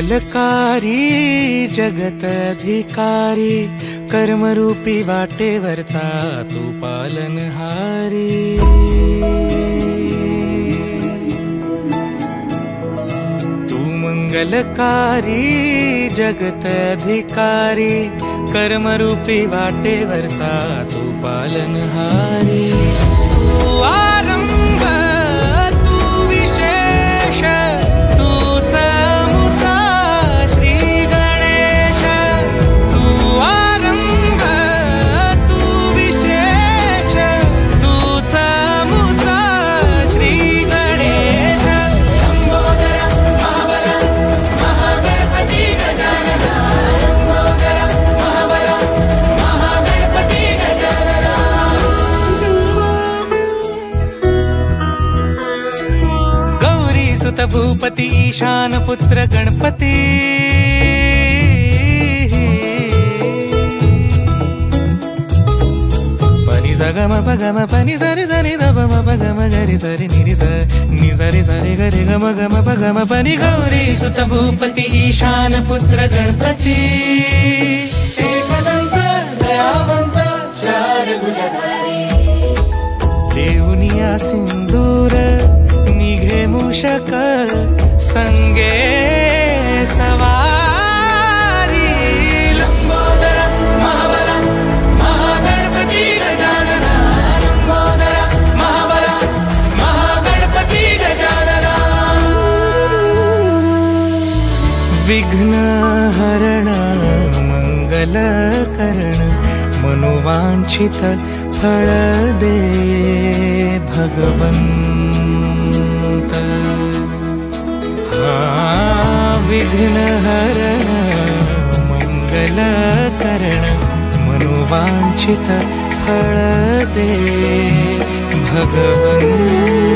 मंगलकारी जगत अधिकारी, कर्मरूपी वाटेवरचा तू पालनहारी। तू मंगलकारी जगत अधिकारी, कर्मरूपी वाटेवरचा तू पालनहारी। तू आरंभ तू विशेष, तूच मुचा श्री गणेश। तू आरंभ तू विशेष, तूच मुचा श्री गणेश। लंबोदर महाबल महागणपती गजानना, लंबोदर महाबल महागणपती गजानना। गौरी सुत भूपती ईशान पुत्र गणपती, पनि सगम पगम पनि सरि सरि ध म पगम गरि सरि नि सरि सरि गरि गम गम पगम पनि। गौरी सुत भूपती ईशान पुत्र गणपती, एकदंत दयावंत चार भुजधारी। देऊनिया सिंदूर निघे मूषक, संगे सवारी। लंबोदर महाबल महागणपती गजानना, लंबोदर महाबल महागणपती गजानना। विघ्न हरण मंगल करण, मनोवांछित फळ दे भगवंत। विघ्न हरण मंगल करण, मनोवांछित फळ दे भगवंत।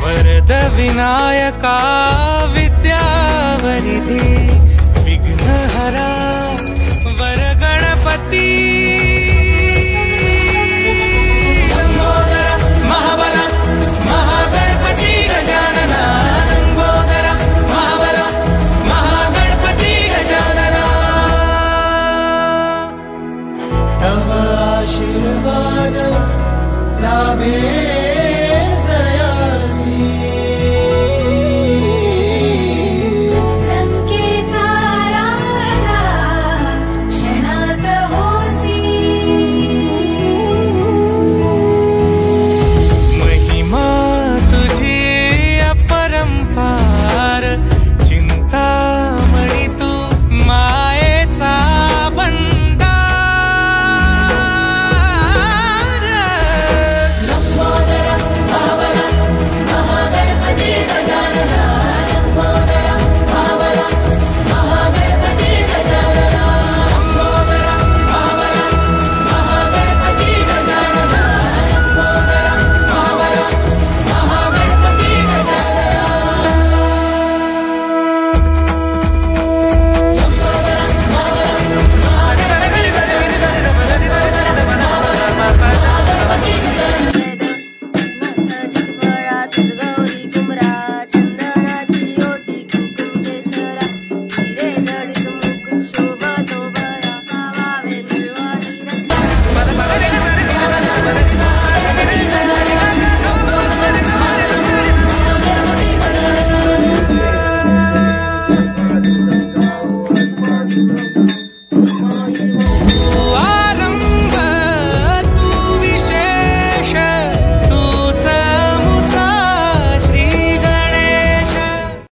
वरद विनायका विद्यावरिधी, विघ्नहरा वर गणपती। लंबोदर महाबल महागणपती गजानना, लंबोदर महाबल महागणपती गजानना। तव आशीर्वाद लाभे